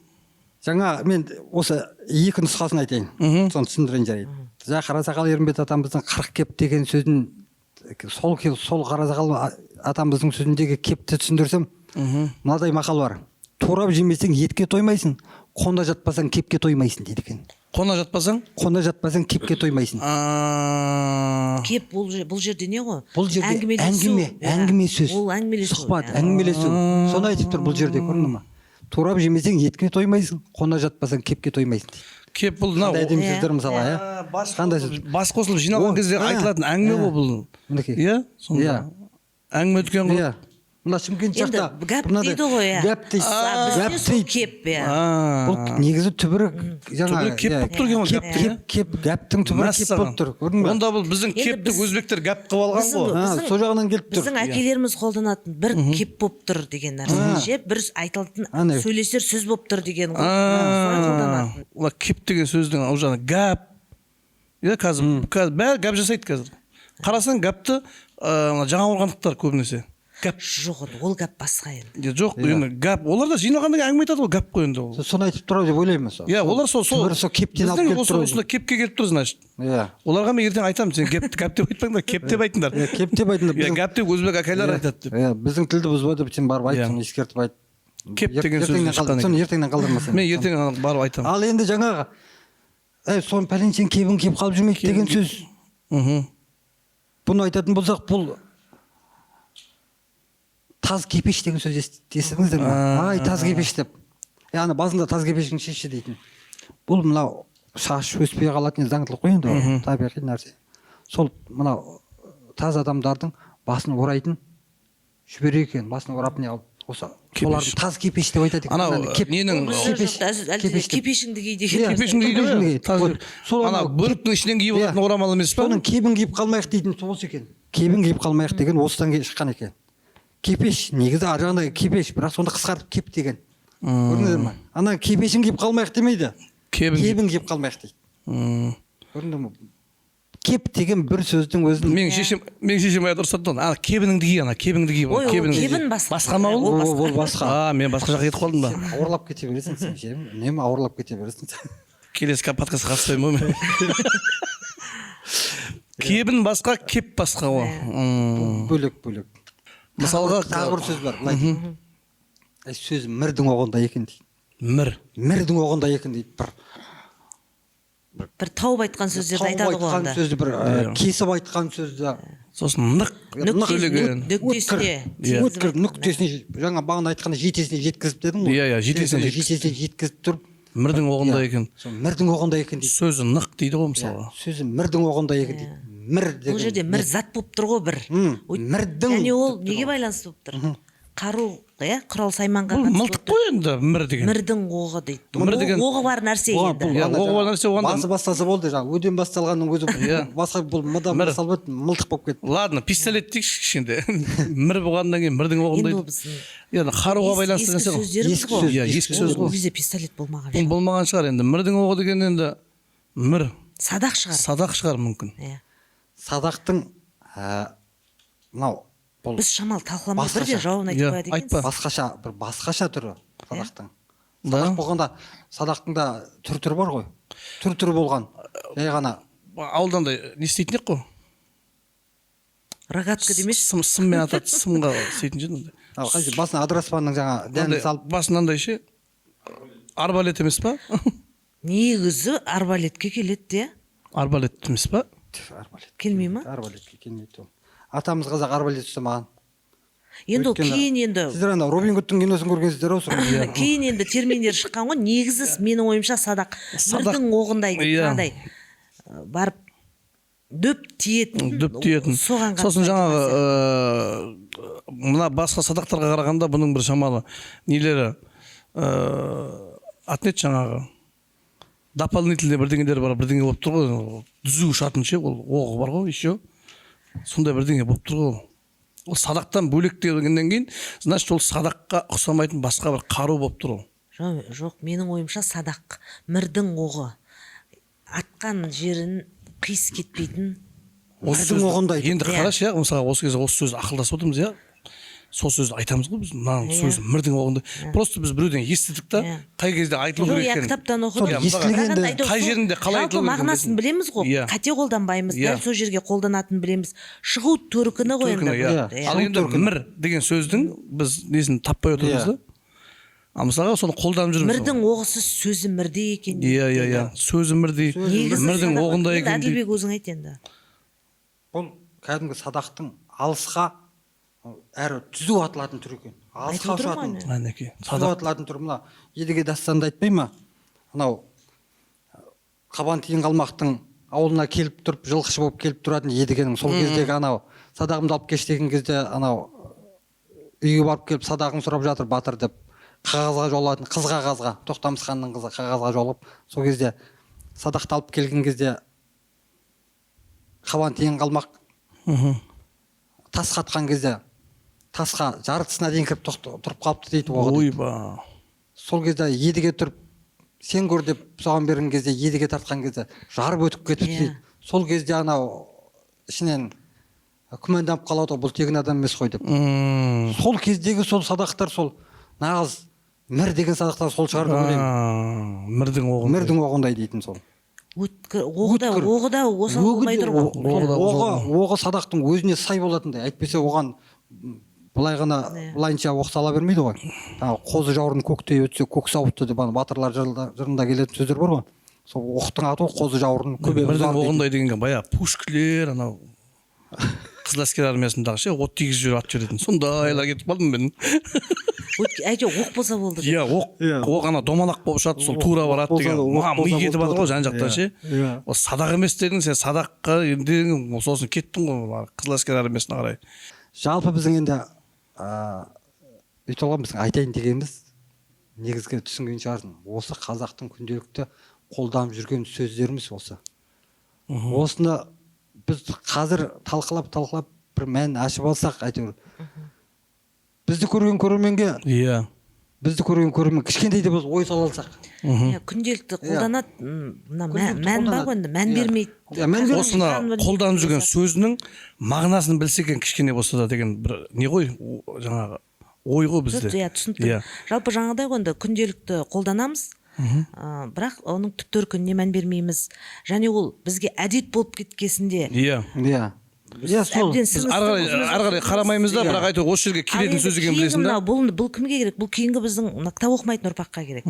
Жаңа мен осы 2 нұсқасын айтайын, соны түсіндірейін жарайды. Жаңа Қарасақал Ерімбет атамыздың 40 кеп деген сөзін, сол Қарасақал атамыздың сөзіндегі кепті түсіндірсем, мынадай мақал бар. Турап жемесең етке тоймайсың, қонда жатпасаң кепке тоймайсың дейді екен. Қона жатпасаң кепке тоймайсың. Кеп бұл жерде не ғой? Бұл жерде әңгіме сөз. Ол әңгімелесу. Сұхбат, әңгімелесу. Соны айтып тұр бұл жерде, көрдің ме? Турап жемесең етке тоймайсың, қона жатпасаң кепке тоймайсың дейді. Кеп бұл мынау. Қандай әдемі сөздер мысалы, иә? Қандай сөз? Бас қосылып жиналған кезде айтылатын әңгіме ғой бұл. Иә? Сонда. Әңгіме өткен ғой. Мына Шымкент жақта гәп дейді ғой, иә. Гәп дейді. Кеп, иә. Бұл негізі түбірі жаңа кеп болып тұр екен ғой. Гәптің түбірі кеп болып тұр. Көрдің бе? Онда бұл біздің кепті өзбектер гәп қылып алған ғой. Сол жағынан келіп тұр. Біздің әкелеріміз қолданатын бір кеп болып тұр деген нәрсе ше, бір айтылатын сөйлесер сөз болып тұр деген ғой. Солай қолданатын. Олар кеп деген сөздің ол жаңа гәп. Иә, қазір бәрі гәп жасайды қазір. Қарасаң гәпті жаңа орғандықтар көбінесе. Жоқ, ол гәп басқа енді. Жоқ, енді гәп. Олар да жиналғанда әңгіме айтады ғой, гәп қой енді ол. Соны айтып тұр деп ойлаймын сол. Иә, олар сол кептен алып келіп тұр. Осында кепке келіп тұр, значит. Иә. Оларға мен ертең айтамын, сен гәп деп айтпаңдар, кеп деп айтыңдар. Кеп деп айтыңдар. Иә, гәп деп өзбек әкелер айтады деп. Иә, біздің тілді бұзбайды деп сен барып айт, ескертіп айт. Кеп деген сөз шыққан екен. Соны ертеңнен қалдырмасаң. Мен ертең барып айтамын. Ал енді жаңағы соны пәленшен кебін киіп қалып жүрмейді деген сөз. Бұны айтатын болсақ, бұл таз кепеш деген сөз естідіңіздер ме? Ай, таз кепеш деп. Яғни басында таз кепешін шешші дейтін. Бұл мынау шаш өспей қалатын заңдылық қой енді, табиғи нәрсе. Сол мынау таз адамдардың басын орайтын жібере екен, басын орап не алып, осы соларды таз кепеш деп айтады екен. Анау ненің кепешіңді ки деген. Кепешіңді дейді. Анау бөріктің ішінен киіп алатын орамал емес па? Соның кебін киіп қалмайық дейтін осы екен. Кебін киіп қалмайық деген осыдан шыққан екен. Кепеш, негізі аржағында кепеш, бірақ сонда қысқартып кеп деген. Көрдіңіздер ме? Ана кепешін киіп қалмайық демейді. Кебін киіп қалмайық дейді. көрдің бе? Кеп деген бір сөздің өзін менің шешем ұрсады ана кебініңді ки, ана кебініңді ки. Ой, кебін басқа ма ол? ол басқа. Мен басқа жаққа кетіп қалдым ба? Ауырлап кете бересің сен, ше. Үнемі ауырлап кете бересің. Келесі подкастқа қатыспаймын ғой мен. Кебін басқа, кеп басқа ғой. Бөлек. Мысалға тағы бір сөз бар, былай дейді. Сөз мірдің оғында екен дейді. Мірдің оғында екен дейді. бір тауып айтқан сөздерді айтады ғой онда. Сөзді бір кесіп айтқан сөзді. Сосын нүктесіне жаңа бағана айтқанда жетесіне жеткізіп дедің ғой. Иә, жетесіне жеткізіп тұрып мірдің оғында екен. Мірдің оғында екен дейді. Сөзі нық дейді ғой мысалы. Сөзі мірдің оғында екен дейді. Мір деген. бұл жерде мір зат болып тұр ғой бір. Және ол неге байланысты болып тұр? Қару, құрал сайманға қатысты. Мылтық қой енді мір деген. Мірдің оғы дейді. Оғы бар нәрсе енді. Оғы бар нәрсе оғанда. Басы бастаса болды жаңа. Өден басталғанның өзі басқа бұл мыдан басталып мылтық болып кетті. Ладно, пистолет дейікші кішкенде. Мір болғаннан кейін мірдің оғында. Енді қаруға байланысты нәрсе ғой. Ескі сөз ғой. Ол кезде пистолет болмаған. Болмаған шығар енді. Мірдің оғы деген енді мір. Садақ шығар мүмкін. Садақтың мынау біз шамалы талқыламай бірде жауын айтып қояды екенсіз. Басқаша түрі садақтың. Садақ болғанда садақтың да түрі бар ғой. Түрі болған. Жай ғана ауылдан да не істейтін ек қой? Рогатка демеш? Сыммен атады, сымға істейтін жеді. Басына адыраспанның жаңа дәнін салып. Басынандай ше? Арбалет емес па? Негізі арбалетке келеді де. Арбалет емес па? Келмей ма? Арбалетке келмейді ол. Атамыз қазақ арбалет ұстамаған. Енді кейін енді сіздер ана Робин Гудтың киносын көргенсіздер ау. Кейін енді терминдер шыққан ғой. Негізі менің ойымша садақ мірдің оғындай дейді. Барып дөп тиетін. Сосын жаңағы мына басқа садақтарға қарағанда бұның бір шамалы нелері атнет жаңағы дополнительный бірдеңелер бар, бірдеңе болып тұр ғой. Дүзу ұшатын ше, ол оғы бар ғой еще. Сондай бірдеңе болып тұр ғой. Ол садақтан бөлек дегеннен кейін, значит ол садаққа ұқсамайтын басқа бір қару болып тұр ғой. Жоқ, менің ойымша садақ мірдің оғы. Атқан жерін қиыс кетпейтін. Мірдің оғындай. Енді қарашы, мысалы осы кезде осы сөзді ақылдасып отырмыз, иә. Сол сөзді айтамыз ғой біз, мына сөз мірдің оғында. Просто біз біреуден естідік та, қай кезде айтылу керек екенін. Кітаптан оқыдық. Қай жерінде қалай айтылу керек. Жалпы мағынасын білеміз ғой. Қате қолданбаймыз, дәл сол жерге қолданатынын білеміз. Шығу төркіні ғой енді. Ал енді мір деген сөздің біз несін таппай отырмыз да. Мысалға соны қолданып жүрміз. Мірдің оғысы сөзі мірде екен. Иә. Сөзі мірде. Мірдің оғында екен. Әділбек өзің айт енді. Бұл кәдімгі садақтың алысқа әрі түзу атылатын түрі екен. Алысқа ұшатын. Түзу атылатын түрі мына едіге дастанды айтпай ма? Анау Қабан тиын қалмақтың ауылына келіп тұрып, жылқышы болып келіп тұратын едігенің сол кездегі анау садағымды алып кеш деген кезде анау үйге барып келіп садағын сұрап жатыр батыр деп қағазға жолатын қыз қағазға, Тоқтамыс ханның қызы қағазға жолып, сол кезде садақты алып келген кезде Қабан тиын қалмақ тас қатқан кезде тасқа жартысына дейін кіріп тұрып қалыпты дейді оғы. Ойба. Сол кезде едіге тұрып сен көр деп соған берген кезде едіге тартқан кезде жарып өтіп кетіпті дейді. Сол кезде анау ішінен күмәнданып қалады бұл тегін адам емес қой деп. Сол кездегі сол садақтар сол нағыз мір деген садақтар сол шығар деп ойлаймын. Мірдің оғындай дейтін сол. Оғы да осал болмай тұр ғой. Оғы садақтың өзіне сай болатындай. Әйтпесе оған былай ғана былайынша оқ сала бермейді ғой. Қозы жауырын көктей өтсе көк сауытты деп батырлар жырында келетін сөздер бар ғой. Сол оқтың аты қозы жауырын көбейіп мірдің оғындай дегенге баяғы пушкілер анау қызыл әскер армиясындағы ше от тигізіп жүріп ат жүретін сондайлар кетіп қалдым мен. Әйтеуір оқ болса болды. Иә, оқ ана домалақ болып ұшады, сол тура барады деген. Маған ми кетіп жатыр ғой жан жақтан ше. Ол садақ емес дедің, сен садаққа енді сосын кеттің ғой қызыл әскер армиясына қарай. Жалпы біздің енді өйтіп алған біздің айтайын дегеніміз негізгі түсінген шығарсың. Осы қазақтың күнделікті қолданып жүрген сөздеріміз осы. Осыны біз қазір талқылап бір мәнін ашып алсақ әйтеуір бізді көрген көрерменге кішкентай де болса ой сала алсақ Иә, күнделікті қолданады. Мына мән бар ғой, енді мән бермейді. осыны қолданып жүрген сөзінің мағынасын білсе екен кішкене болса да деген бір не ғой жаңағы ой ғой бізде. Иә, түсініктім. Жалпы жаңағыдай ғой, енді күнделікті қолданамыз, бірақ оның түп төркініне мән бермейміз. Және ол бізге әдет болып кеткесінде. Иә. Сол. Біз ары қарай қарамаймыз да, бірақ әйтеуір осы жерге келетін сөз екен білесің да. Бұл кімге керек? Бұл кейінгі біздің кітап оқымайтын ұрпаққа керек.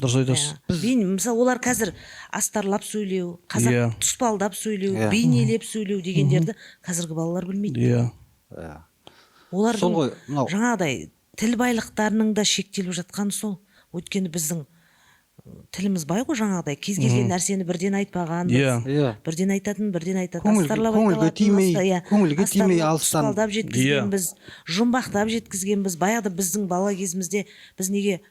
Дұрыс айтасыз. Мысалы, олар қазір астарлап сөйлеу, қазақ тұспалдап сөйлеу, бейнелеп сөйлеу дегендерді қазіргі балалар білмейді. Иә. Олардың жаңағыдай тіл байлықтарының да шектеліп жатқаны сол. Өйткені біздің тіліміз бай ғой, жаңағыдай кез келген нәрсені бірден айтпаған, бірден айтатын, астарлап көңілге тимей алыстан тұспалдап жеткізгенбіз, жұмбақтап жеткізгенбіз. Баяғыда біздің бала кезімізде біз неге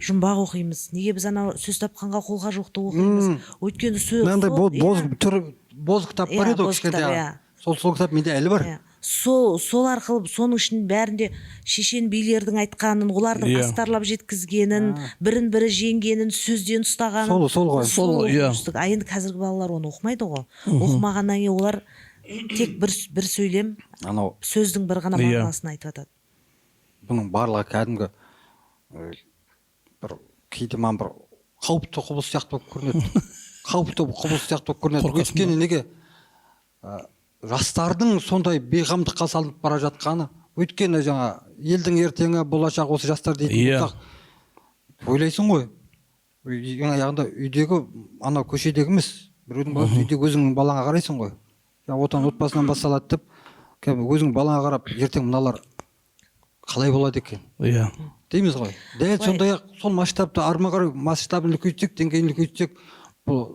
жұмбақ оқимыз, неге біз анау сөз тапқанға қолға жоқты оқимыз? Өйткені сөз боз кітап бар еді, кішкентай. Сол кітап менде әлі бар. Сол арқылы соның ішінің бәрінде шешен билердің айтқанын, олардың астарлап жеткізгенін, бірін-бірі жеңгенін, сөзден ұстағанын. Сол ғой. Енді қазіргі балалар оны оқымайды ғой. Оқымағаннан кейін олар тек бір сөйлем, сөздің бір ғана мағынасын айтып жатады. Бұның барлығы кәдімгі бір кейде маған бір қауіпті құбылыс сияқты болып көрінеді. Өйткені неге жастардың сондай бейғамдыққа салынып бара жатқаны, өйткені жаңа елдің ертеңі болашақ осы жастар дейтін болсақ, ойлайсың ғой, яғында үйдегі анау көшедегі емес, біреудің баласы үйдегі өзіңнің балаңа қарайсың ғой, отбасынан басталады деп, өзіңнің балаңа қарап, ертең мыналар қалай болады екен дейміз ғой. Дәл сондай ақ сол масштабты арма қарай масштабын үлкейтсек, деңгейін үлкейтсек, бұл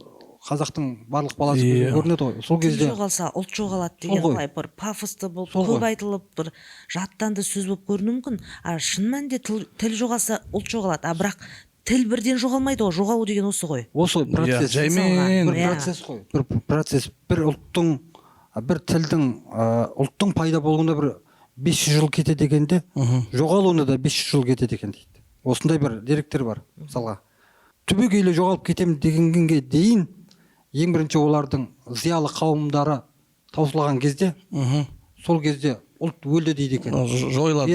қазақтың барлық баласы көрінеді ғой. Сол кезде жоғалса ұлт жоғалады деген былай бір пафосты болып, көп айтылып, бір жаттанды сөз болып көрінуі мүмкін. Шын мәнінде тіл жоғалса ұлт жоғалады. Бірақ тіл бірден жоғалмайды ғой. Жоғалу деген осы ғой. Осы процесс. Бір процесс қой. Бір процесс. Бір ұлттың, бір тілдің, ұлттың пайда болуына бір 500 жыл кетеді дегенде, жоғалуына да 500 жыл кетеді екен дейді. Осындай бір деректер бар. Мысалға, түбегейлі жоғалып кетемін дегенге дейін ең бірінші олардың зиялы қауымдары таусылған кезде, сол кезде ұлт өлді дейді екен. Жойылады.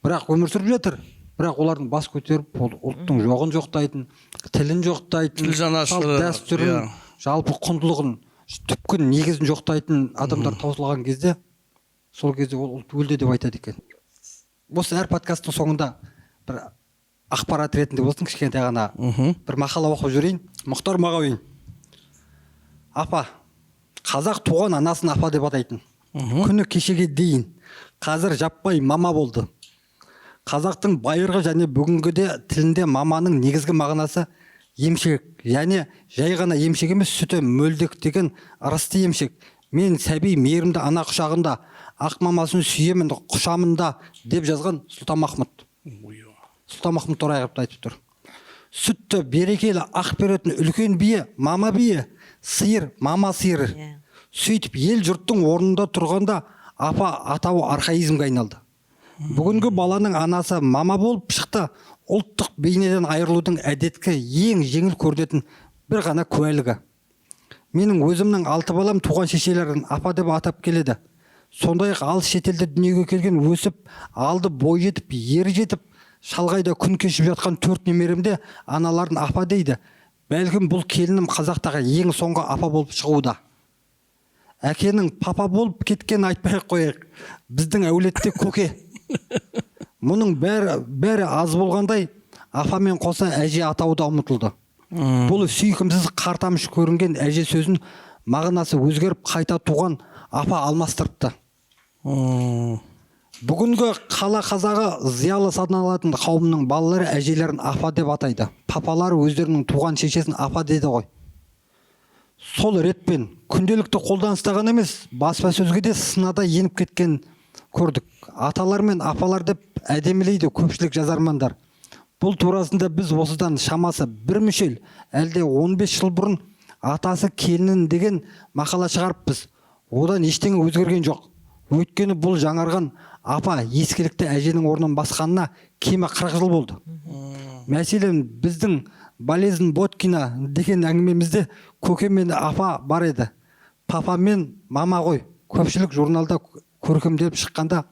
Бірақ өмір сүріп жатыр. Бірақ олардың бас көтеріп, ұлттың жоғын жоқтайтын, тілін жоқтайтын, салт дәстүрін, жалпы құндылығын, түпкі негізін жоқтайтын адамдар таусылған кезде, сол кезде ол ұлт өлді деп айтады екен. Осы әр подкасттың соңында бір ақпарат ретінде болсын, кішкентай ғана бір мақала оқып жүрейін. Мұхтар Мағауин: апа, қазақ туған анасын апа деп атайтын. Күні кешеге дейін қазір жаппай мама болды. Қазақтың байырғы және бүгінгіде тілінде маманың негізгі мағынасы емшек, және жай ғана емшек емес, сүті мөлдек деген ырысты емшек. Мен сәби мейірімді ана құшағында, ақ мамасын сүйемін құшамында деп жазған Сұлтанмахмұт. Сұлтанмахмұт Торайғыров айтып тұр. Сүтті берекелі ақ беретін үлкен бие мама бие, сиыр мама сиыр. Сөйтіп ел жұрттың орнында тұрғанда апа атауы архаизмге айналды. Бүгінгі баланың анасы мама болып шықты. Ұлттық бейнеден айырылудың әдеткі ең жеңіл көрінетін бір ғана куәлігі. Менің өзімнің 6 балам туған шешелерін апа деп атап келеді. Сондай-ақ алыс шетелде дүниеге келген, өсіп, алды бой жетіп, ері жетіп, шалғайда күн кешіп жатқан 4 немеремде аналарын апа дейді. Бәлкім бұл келінім қазақтағы ең соңғы апа болып шығуда. Әкенің папа болып кеткен айтпай қояйық. Біздің әулетте көке. Мұның бәрі аз болғандай, апамен қоса әже атауы да ұмытылды. Бұл сүйкімсіз қартамыш көрінген әже сөзін мағынасы өзгеріп қайта туған апа алмастырыпты. Бүгінгі қала қазағы зиялы саналатын қауымның балалары әжелерін апа деп атайды. Папалары өздерінің туған шешесін апа деді ғой. Сол ретпен күнделікті қолданыстаған емес, баспасөзге де сынада еніп кеткен көрдік. Аталар мен апалар деп әдемілейді көпшілік жазармандар. Бұл турасында біз осыдан шамасы бір мүшел, әлде 15 жыл бұрын атасы келінін деген мақала шығарыппыз. Одан ештеңе өзгерген жоқ. Өйткені бұл жаңарған апа ескілікті әженің орнын басқанына кемі 40 жыл болды. Мәселен, біздің болезнь Боткина деген әңгімемізде көке мен апа бар еді. Папа мен мама ғой. Көпшілік журналда көркемделіп шыққанда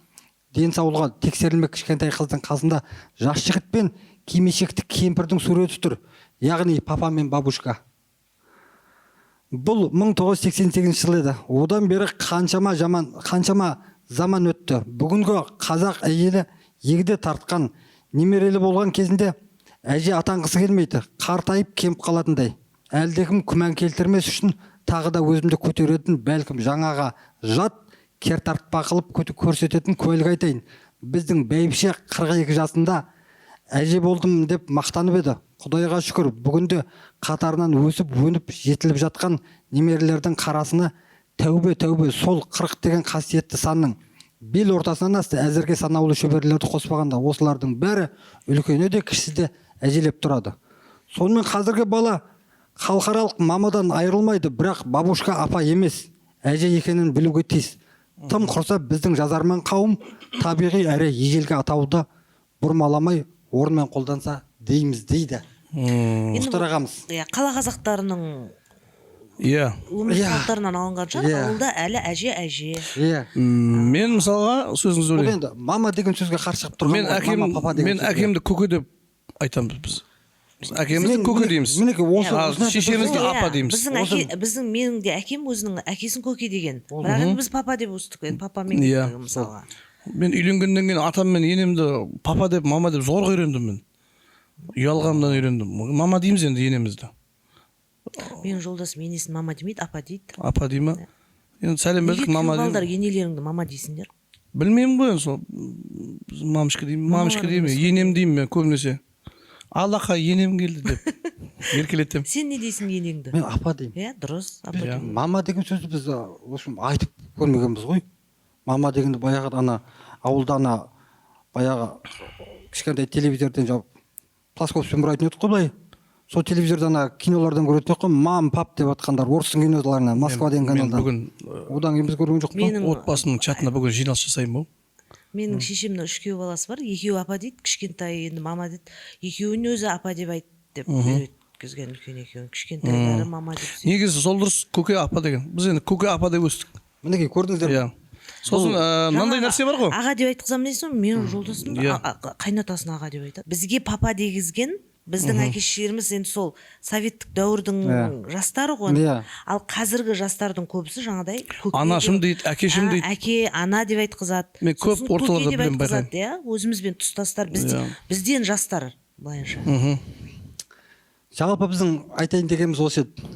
денсаулығы тексерілмек кішкентай қыздың қасында жас жігіт пен кимешекті кемпірдің суреті тұр. Яғни папа мен бабушка. Бұл 1988 жыл еді. Одан бері қаншама заман өтті. Бүгінгі қазақ әйелі егде тартқан, немерелі болған кезінде әже атанғысы келмейді. Қартайып кеміп қалатындай. Әлдекім күмән келтірмес үшін тағы да өзімді көтеретін, бәлкім жаңаға жат, кер тартпа қылып көрсететін куәлік айтайын. Біздің бәйбіше 42 жасында әже болдым деп мақтанып еді. Құдайға шүкір, бүгінде қатарынан өсіп, өніп, жетіліп жатқан немерелердің қарасына тәубе сол 40 деген қасиетті санның бел ортасынан асты. Әзірге санаулы шөберелерді қоспағанда осылардың бәрі үлкені де кішісі де әжелеп тұрады. Сонымен қазіргі бала халықаралық мамадан айырылмайды, бірақ бабушка апа емес, әже екенін білуге тиіс. Тым құрса біздің жазарман қауым табиғи әрі ежелгі атауды бұрмаламай орнымен қолданса дейміз дейді. Мұхтар ағамыз. Қала қазақтарының өмір салттарынан алынған шығар, ауылда әлі әже. Мен мысалға сөзіңізді Бұл ойлаймын. енді мама деген сөзге қарсы шығып тұрған. Мен әкемді көке деп айтамыз біз. Әкемізді көке дейміз. Шешемізді апа дейміз. Біздің менің де әкем өзінің әкесін көке деген. Бірақ енді біз папа деп өстік. Папа мен мысалға. Мен үйленгеннен кейін атам мен енемді папа деп, мама деп зорға үйрендім мен. Ұялғанымдан үйрендім. Мама дейміз енді енемізді. Менің жолдасым енесін мама демейді, апа дейді. Апа дей ма? Енді сәлем бердік, мама деймін. Балдар енелеріңді мама дейсіңдер? Білмеймін ғой, сол мамышка деймін, енем деймін мен көбінесе. Аллаха енем келді деп еркелетем. Сен не дейсің енеңді? Мен апа деймін. Иә, дұрыс, апа деймін. Мама деген сөзді біз айтып көрмегенбіз ғой. Мама дегенді баяғы ауылда баяғы кішкентай телевизордан жауып плоскоппен бұрайтын едік қой былай. Сол телевизорда кинолардан көретін едік қой. Мам, пап деп атқандар орыстың киноларынан, Москва деген каналдан. Бүгін одан кейін біз көрген жоқ па? Отбасының чатына бүгін жиналыс жасаймын ғой. Менің шешемнің 3 баласы бар. Екеуі апа дейді, кішкентай енді мама дейді. Екеуін өзі апа деп айт деп үйреткізген үлкен екеуін. Кішкентайлары мама деп. Негізі сол дұрыс, көке апа деген. Біз енді көке апа деп өстік. Мінекей көрдіңіздер ме? Сосын мынандай нәрсе бар ғой. Аға деп айтқызамын дейсің, менің жолдасым қайнатасын аға деп айтады. Бізге папа дегізген біздің әке-шешелеріміз енді сол советтік дәуірдің жастары ғой. Ал қазіргі жастардың көбісі жаңадай анашым дейді, әкешім дейді. Әке, ана деп айтқызады. Мен көп орталарда білем байқаймын. Өзімізбен тұстастар, бізден жастар былайынша. Жалпы біздің айтайын дегеніміз осы еді.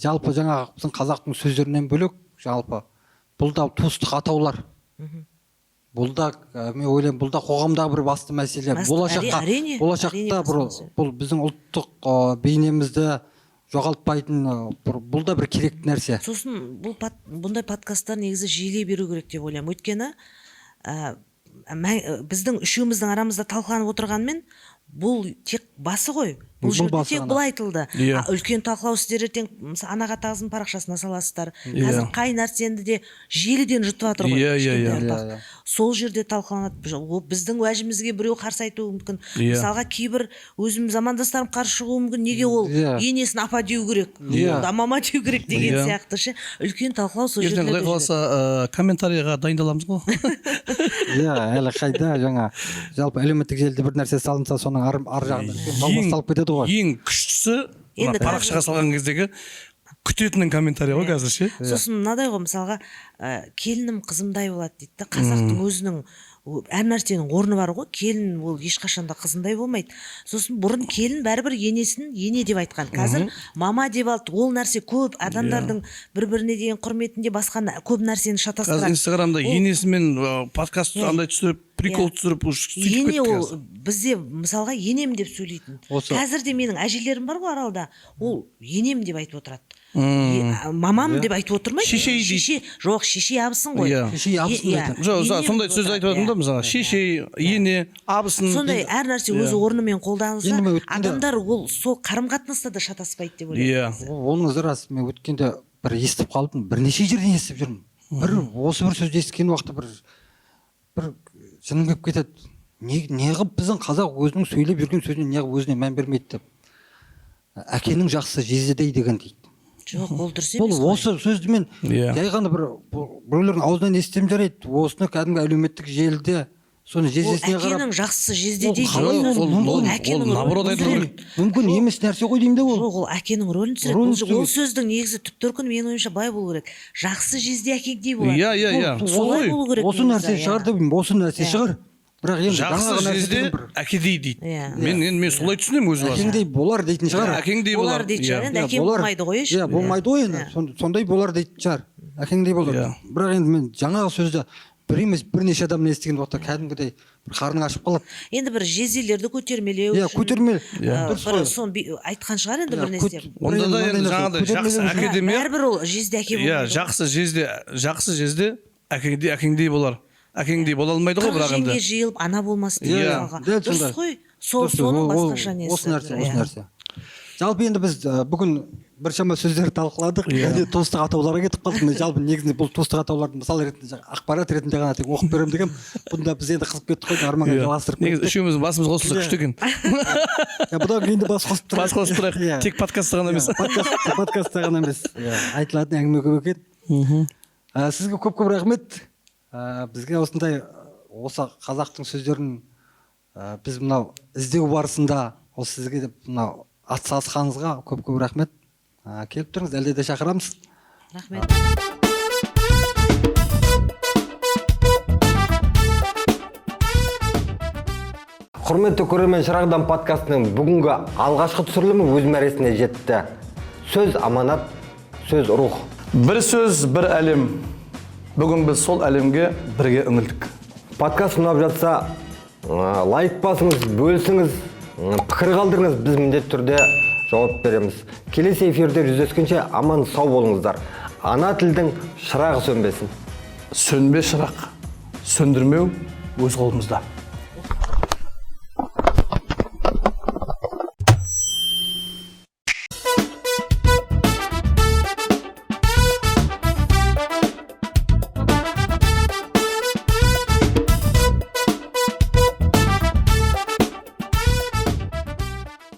Жалпы жаңағы біздің қазақтың сөздерінен бөлек, жалпы бұл да туыстық атаулар. Бұл да, мен ойлаймын, бұл да қоғамдағы бір басты мәселе. Болашақта бұл біздің ұлттық бейнемізді жоғалтпайтын, бұл да бір керекті нәрсе. Сосын бұндай подкасттар негізі жиілей беру керек деп ойлаймын. Өйткені біздің үшеуміздің арамызда талқыланып отырғанмен бұл тек басы ғой. Бұл жерде тек бұл айтылды. Үлкен талқылау сіздер ертең анаға тағзым парақшасына саласыздар. Қазір қай нәрсені де желіден жұтып жатыр ғой. Сол жерде талқыланады. Біздің уәжімізге біреу қарсы айтуы мүмкін. Мысалға кейбір өзім замандастарым қарсы шығуы мүмкін. Неге ол енесін апа деу керек, мама деу керек деген сияқты ше. Үлкен талқылау сол жерде. Ертең құдай қаласа комментарийға дайындаламыз ғой. Әлі қайда жаңа жалпы әлеуметтік желіде бір нәрсе салынса соның ар жағында салып кетеді. Ең күштісі парақшаға салған кездегі күтетінің комментарий ғой қазір ше. Сосын мынадай ғой, мысалға келінім қызымдай болады дейді да. Қазақтың өзінің әр нәрсенің орны бар ғой. Келін ол ешқашанда қызындай болмайды. Сосын бұрын келін бәрібір енесін ене деп айтқан. Қазір мама деп алды. Ол нәрсе көп адамдардың бір-біріне деген құрметінде басқа көп нәрсені шатастырады. Қазір Инстаграмда енесімен подкаст андай түсіріп, прикол түсіріп сөйтіп кетті қазір. Бізде мысалға енем деп сөйлейтін. Қазір де менің әжелерім бар ғой аралда. Ол енем деп айтып отырады. Мамам деп айтып отырмайды. Шеше дейді. Жоқ, шеше абысын ғой. Шеше абысын айтады. Жоқ, сондай сөз айтып отырмын да, мысалы шеше, ене, абысын. Сондай әр нәрсе өз орнымен қолданылса, адамдар ол сол қарым-қатынаста да шатаспайды деп ойлаймын. Оның рас, мен өткенде бір естіп қалдым, бірнеше жерден естіп жүрмін. Осы бір сөзді естіген уақытта бір жыным келіп кетеді. Неғып біздің қазақ өзінің сөйлеп жүрген сөзіне неғып өзіне мән бермейді деп. Әкенің жақсы жездедей деген дейді. жоқ ол дұрыс Бұл емес қой. осы сөзді мен Иә. жай ғана біреулердің аузынан естіп жарайды. Осыны кәдімгі әлеуметтік желіде соны ол жездесіне қарап әкенің жақсы жезде Ол дейді қалай ғой. ол әкенің наоборот рөлін айту түсіреді. керек. мүмкін емес нәрсе ғой деймін де ол. жоқ ол әкенің рөлін түсіреді. Рөлін Ол түсіреді. сөздің негізі түп төркіні менің ойымша былай болу керек. Жақсы жезде әкеңдей болады. Иә. Солай болу керек. Осы негізі, нәрсе иә. шығар деп ойлаймын. Осы нәрсе шығар. Бірақ енді Жақсы жаңағы нәрсе жезде деген бір әкедей дейді. Иә. Мен солай түсінемін өз басым. әкеңдей болар дейтін шығар. Әкеңдей болар. Болар дейтін шығар. Иә. Енді Иә, әкең болар. болмайды ғой. Иә, болмайды ғой енді. Сондай болар дейтін шығар. Әкеңдей болар. Иә. Бірақ енді мен жаңағы сөзді бір емес бірнеше адамнан естіген уақытта кәдімгідей бір қарның ашып қалады. енді бір жезделерді көтермелеу Иә, көтерме. дұрыс қой. Соны айтқан шығар енді бір нәрсе. Онда да енді жаңағыдай жақсы әкедемия. Бәрібір ол жезде әке Иә, болмайды. жақсы жезде әкеңдей болар. Әкеңдей бола алмайды ғой, бірақ жеңге енді. жиылып ана болмас Иә, деген мысалға. дәл Дұрыс сондай. қой. Соның Ол- басқаша несі. Осы нәрсе, осы Иә. нәрсе. Жалпы енді біз бүгін біршама сөздерді талқыладық. Және туыстық атауларға кетіп қалдық. Мен жалпы негізінде бұл туыстық атауларды мысал ретінде ақпарат ретінде ғана тек оқып беремін дегенмін. Бұнда біз енді қызып кеттік қой, арманға жалғастырып Негізі кеттік. үшеуміздің басымыз қосылса күшті екен. Бұдан кейін де бас қосып тұрайық. Бас қосып тұрайық. Иә. Тек подкастта ғана емес. Подкастта ғана емес. Айтылатын әңгіме көп екен. Сізге көп рахмет. Бізге осындай осы қазақтың сөздерін біз мынау іздеу барысында осы сізге мынау атсалысқаныңызға көп рахмет. Келіп тұрыңыз, әлде де шақырамыз. Рахмет. Құрметті көрермен, Шырағдан подкастының бүгінгі алғашқы түсірілімі өз мәресіне жетті. Сөз аманат, сөз рух. Бір сөз, бір әлем. Бүгін біз сол әлемге бірге үңілдік. Подкаст ұнап жатса, лайк басыңыз, бөлісіңіз, пікір қалдырыңыз, біз міндетті түрде жауап береміз. Келесі эфирде жүздескенше аман сау болыңыздар. Ана тілдің шырағы сөнбесін. Сөнбе шырақ, сөндірмеу өз қолымызда.